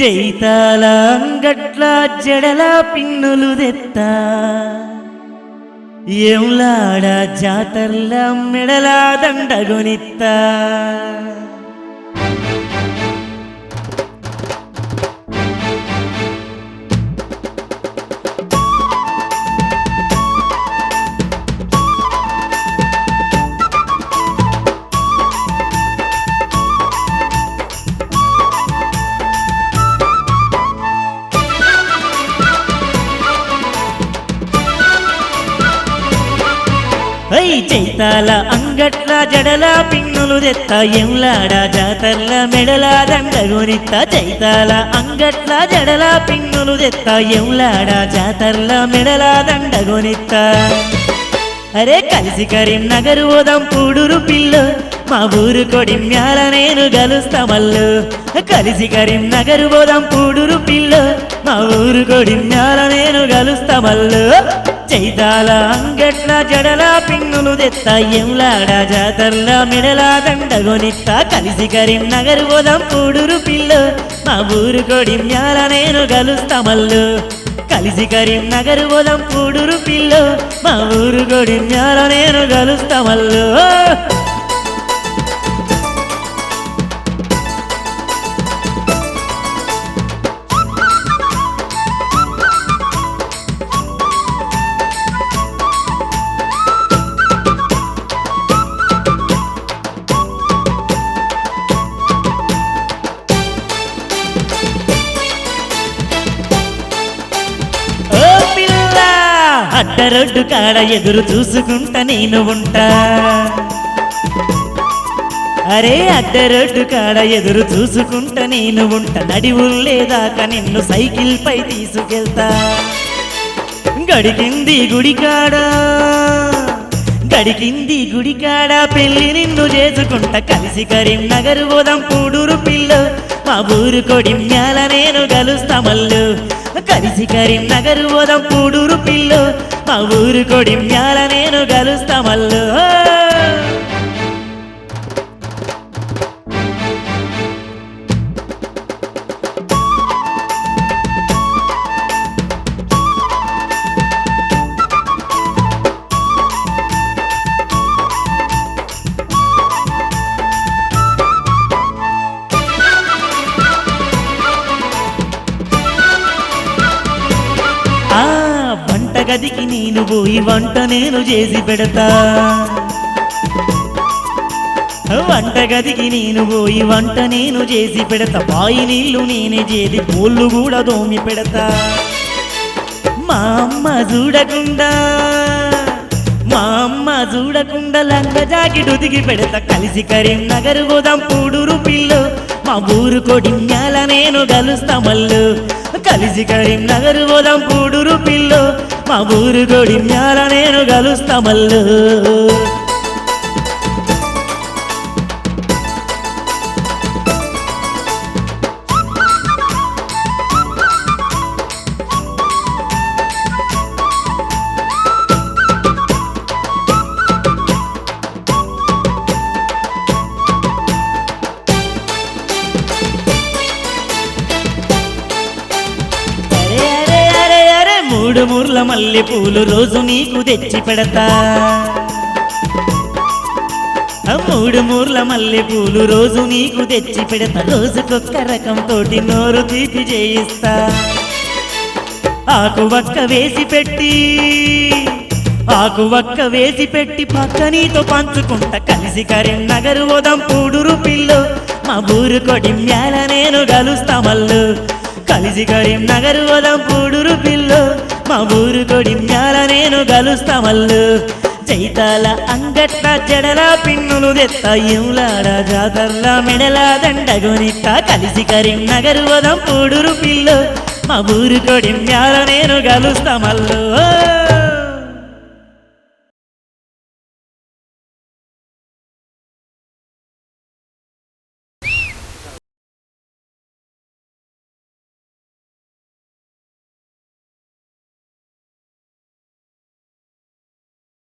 జైతాల అంగట్ల జడల పిన్నులు దెత్తా ఎంలాడ జాతర్ల మెడల దండగొనిత్తా చైతాల అంగట్ల జడల పిన్నులు దెత్తా ఎంలాడ జాతర్ల మెడల దండగొనిత్తా చైతాల అంగట్ల జడల పిన్నులు దెత్తా ఎంలాడ జాతర్ల మెడల దండగొనిత్తా అరే కలిసి కరీంనగర్ ఓదాం పూడురు పిల్లు మా ఊరు కొడిమ్యాల నేను గలుస్తా మల్లు కలిసి కరీంనగర్ ఓదాం పూడురు పిల్లు మా ఊరు కొడిమ్యాల నేను గలుస్తా మల్లు చైతాల అంగట్ల జడల పిన్నులు దెత్తా ఎంలాడ జాతర్ల మెడల దండగొనిత్తా కలిసి కరీంనగర్ ఓదాం పూడురు పిల్లు మా ఊరు కొడిమ్యాల నేను గలుస్తా మల్లు కలిసి కరీంనగర్ ఓదాం పూడురు పిల్లు మా ఊరు కొడిమ్యాల నేను గలుస్తా మల్లు అడ్డరోడ్డు కాడ ఎదురు చూసుకుంటా నేను ఉంటా అరే అడ్డరోడ్డు కాడ ఎదురు చూసుకుంటా నేను ఉంటా నడివుల్లేదాకా నిన్ను సైకిల్ పై తీసుకెళ్తా గడికింది గుడికాడ పెళ్లి నిన్ను చేసుకుంటా కలిసి కరీంనగర్ ఓదాం పూడురు పిల్లు మా ఊరు కొడిమ్యాల నేను గలుస్తా మల్లు కలిసి కరీంనగర్ ఓదాం పూడురు పిల్లు మా ఊరు కొడిమ్యాల నేను గలుస్తా మల్లు వంటగదికి నేను పోయి వంట నేను చేసి పెడతా వంటగదికి నేను పోయి వంట నేను చేసి పెడతా బాయి నీళ్లు నేనే చేసి పూళ్ళు కూడా దోమి పెడతా మా అమ్మ చూడకుండా లంగ జాకెట్ ఉతికి పెడతా కలిసి కరీంనగర్ ఓదాం పూడురు పిల్లు మా ఊరు కొడిమ్యాల నేను గలుస్తా మల్లు కలిసి కరీంనగర్ ఓదాం పూడురు పిల్లు మా ఊరు కొడిమ్యాల నేను గలుస్తా మల్లు మూడు మూర్ల మల్లె పూలు రోజు నీకు తెచ్చి పెడతా మూడు మూర్ల మల్లె పూలు రోజు నీకు తెచ్చి పెడతా రోజుకొక్క రకం తోటి నోరు తీపి చేయిస్తా ఆకు వక్క వేసి పెట్టి పక్క నీతో పంచుకుంటా కలిసి కరీంనగర్ ఓదాం పూడురు పిల్లు మా ఊరు కొడిమ్యాల నేను గలుస్తా మల్లు కలిసి కరీంనగర్ ఓదాం పూడురు పిల్లు మా ఊరు కొడిమ్యాల నేను గలుస్తా మల్లు చైతాల అంగట్ల జడల పిన్నులు దెత్తా ఎంలాడ జాతర్ల మెడల దండగొనిత్తా కలిసి కరీంనగర్ ఓదాం పూడురు పిల్లు మా ఊరు కొడిమ్యాల నేను గలుస్తా మల్లు